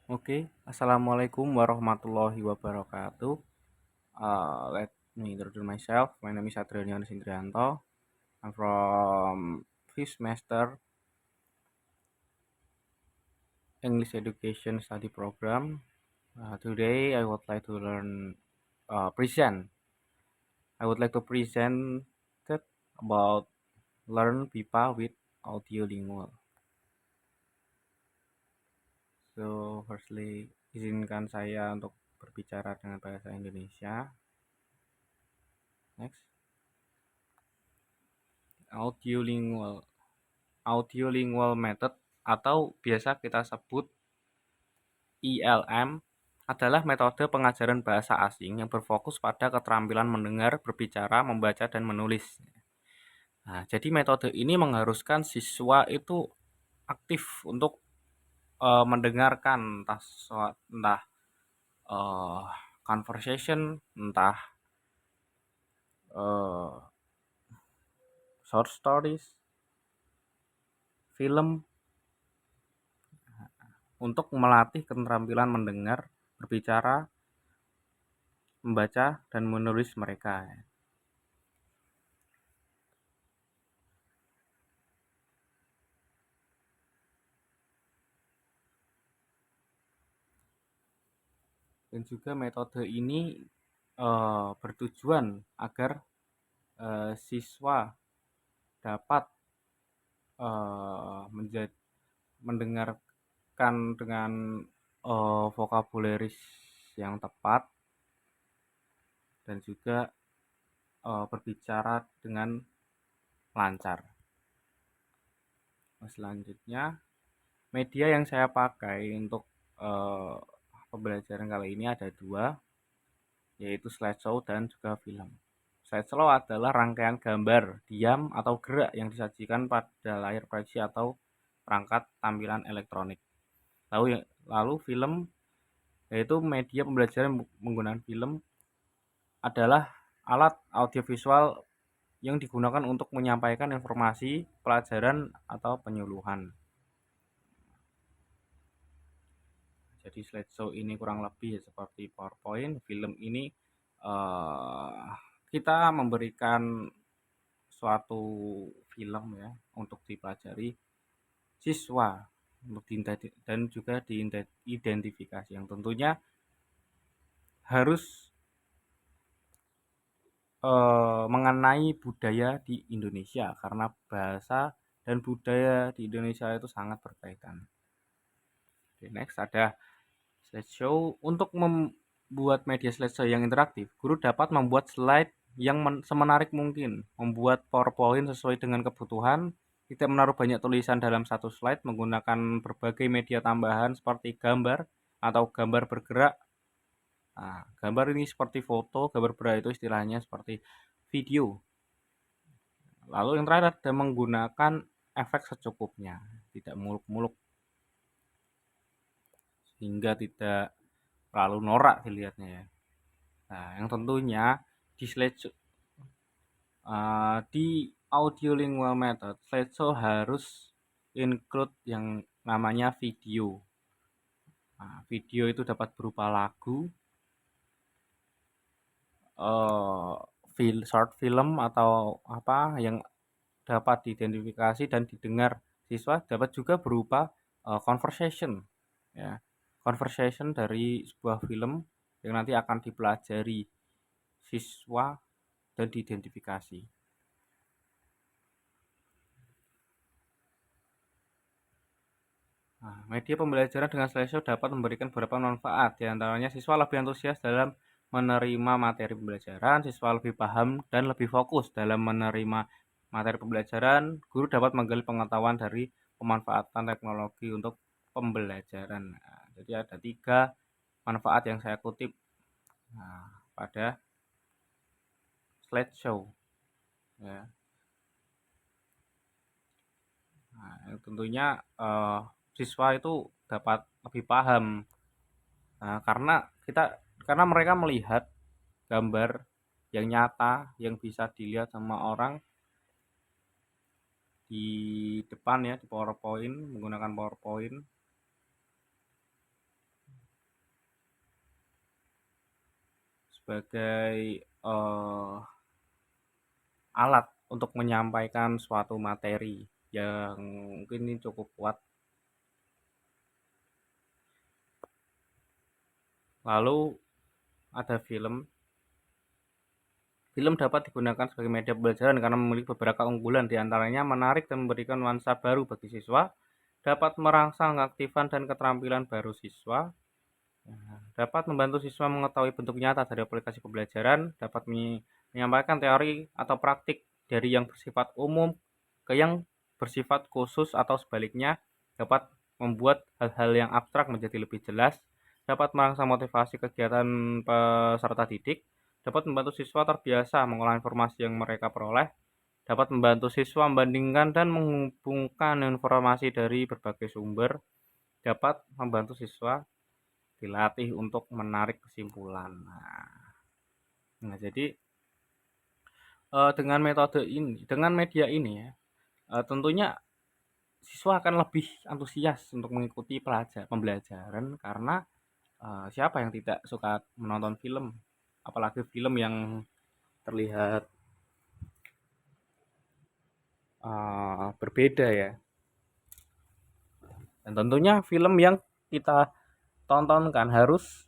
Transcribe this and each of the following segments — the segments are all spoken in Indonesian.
Oke, assalamualaikum warahmatullahi wabarakatuh. Let me introduce myself. My name is Adrian Indrianto. I'm from fifth semester English Education Study Program. Today, I would like to present. I would like to present that about learn PIPA with audiolingual. So, firstly, izinkan saya untuk berbicara dengan bahasa Indonesia. Next, audiolingual. Audiolingual method atau biasa kita sebut ILM adalah metode pengajaran bahasa asing yang berfokus pada keterampilan mendengar, berbicara, membaca, dan menulis. Nah, jadi metode ini mengharuskan siswa itu aktif untuk mendengarkan entah eh, conversation, entah eh, short stories, film, untuk melatih keterampilan mendengar, berbicara, membaca, dan menulis mereka. Dan juga metode ini bertujuan agar siswa dapat mendengarkan dengan vocabularies yang tepat dan juga berbicara dengan lancar. Selanjutnya, media yang saya pakai untuk pembelajaran kali ini ada dua, yaitu slideshow dan juga film. Slideshow adalah rangkaian gambar diam atau gerak yang disajikan pada layar proyeksi atau perangkat tampilan elektronik. Lalu film, yaitu media pembelajaran menggunakan film, adalah alat audiovisual yang digunakan untuk menyampaikan informasi, pelajaran, atau penyuluhan. Jadi slideshow ini kurang lebih seperti PowerPoint. Film ini kita memberikan suatu film ya untuk dipelajari siswa untuk dan juga diidentifikasi yang tentunya harus mengenai budaya di Indonesia karena bahasa dan budaya di Indonesia itu sangat berkaitan. Oke, next ada slideshow. Untuk membuat media slideshow yang interaktif, guru dapat membuat slide yang semenarik mungkin, membuat PowerPoint sesuai dengan kebutuhan, tidak menaruh banyak tulisan dalam satu slide, menggunakan berbagai media tambahan seperti gambar atau gambar bergerak. Nah, gambar ini seperti foto, gambar bergerak itu istilahnya seperti video. Lalu yang terakhir ada menggunakan efek secukupnya, tidak muluk-muluk sehingga tidak terlalu norak dilihatnya ya. Nah, yang tentunya di audiolingual method, slideshow harus include yang namanya video. Nah, video itu dapat berupa lagu, short film atau apa yang dapat diidentifikasi dan didengar siswa, dapat juga berupa conversation ya. Conversation dari sebuah film yang nanti akan dipelajari siswa dan diidentifikasi. Nah, media pembelajaran dengan slideshow dapat memberikan beberapa manfaat, di antaranya siswa lebih antusias dalam menerima materi pembelajaran, siswa lebih paham dan lebih fokus dalam menerima materi pembelajaran, guru dapat menggali pengetahuan dari pemanfaatan teknologi untuk pembelajaran. Nah, jadi ada 3 manfaat yang saya kutip pada slideshow ya. Nah, tentunya siswa itu dapat lebih paham karena mereka melihat gambar yang nyata yang bisa dilihat sama orang di depan ya, di PowerPoint, menggunakan PowerPoint. sebagai alat untuk menyampaikan suatu materi yang mungkin ini cukup kuat. Lalu ada film. Film dapat digunakan sebagai media pembelajaran karena memiliki beberapa keunggulan, di antaranya menarik dan memberikan nuansa baru bagi siswa, dapat merangsang keaktifan dan keterampilan baru siswa, dapat membantu siswa mengetahui bentuk nyata dari aplikasi pembelajaran, dapat menyampaikan teori atau praktik dari yang bersifat umum ke yang bersifat khusus atau sebaliknya, dapat membuat hal-hal yang abstrak menjadi lebih jelas, dapat merangsang motivasi kegiatan peserta didik, dapat membantu siswa terbiasa mengolah informasi yang mereka peroleh, dapat membantu siswa membandingkan dan menghubungkan informasi dari berbagai sumber, dapat membantu siswa dilatih untuk menarik kesimpulan. Nah, jadi dengan metode ini, dengan media ini ya, tentunya siswa akan lebih antusias untuk mengikuti pembelajaran karena siapa yang tidak suka menonton film, apalagi film yang terlihat berbeda ya. Dan tentunya film yang kita tontonkan harus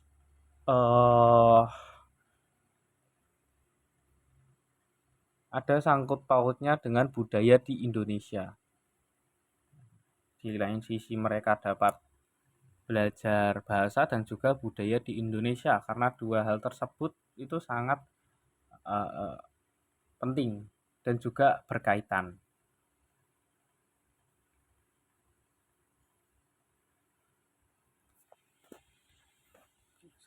ada sangkut pautnya dengan budaya di Indonesia. Di lain sisi mereka dapat belajar bahasa dan juga budaya di Indonesia karena dua hal tersebut itu sangat penting dan juga berkaitan.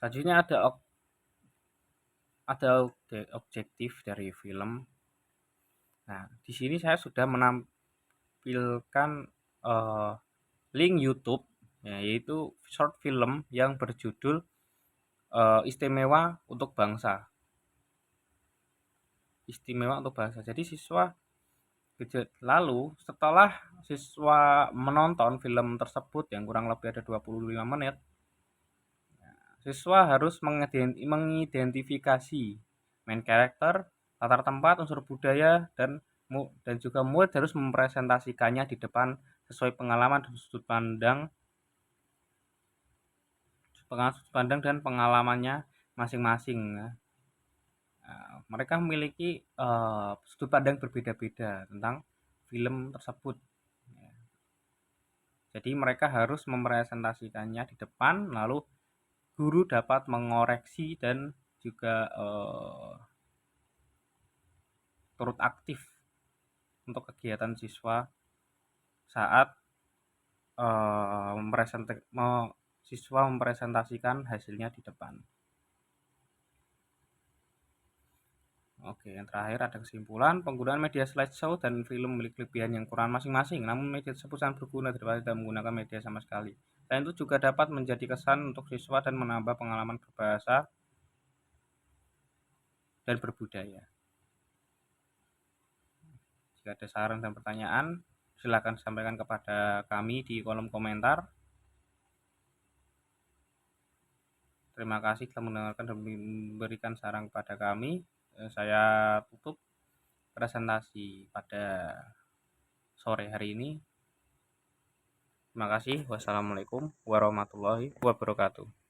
Selanjutnya ada objektif dari film. Nah, di sini saya sudah menampilkan link YouTube, yaitu short film yang berjudul Istimewa untuk Bangsa. Istimewa untuk Bangsa. Jadi lalu setelah siswa menonton film tersebut yang kurang lebih ada 25 menit, siswa harus mengidentifikasi main karakter, latar tempat, unsur budaya, dan juga murid harus mempresentasikannya di depan sesuai pengalaman dan sudut pandang dan pengalamannya masing-masing. Mereka memiliki sudut pandang berbeda-beda tentang film tersebut. Jadi mereka harus mempresentasikannya di depan, lalu guru dapat mengoreksi dan juga turut aktif untuk kegiatan siswa saat siswa mempresentasikan hasilnya di depan. Oke, yang terakhir ada kesimpulan, penggunaan media slideshow dan film memiliki kelebihan yang kurang masing-masing, namun media tersebut sangat berguna daripada tidak menggunakan media sama sekali. Selain itu juga dapat menjadi kesan untuk siswa dan menambah pengalaman berbahasa dan berbudaya. Jika ada saran dan pertanyaan, silakan sampaikan kepada kami di kolom komentar. Terima kasih telah mendengarkan dan memberikan saran kepada kami. Saya tutup presentasi pada sore hari ini. Terima kasih. Wassalamualaikum warahmatullahi wabarakatuh.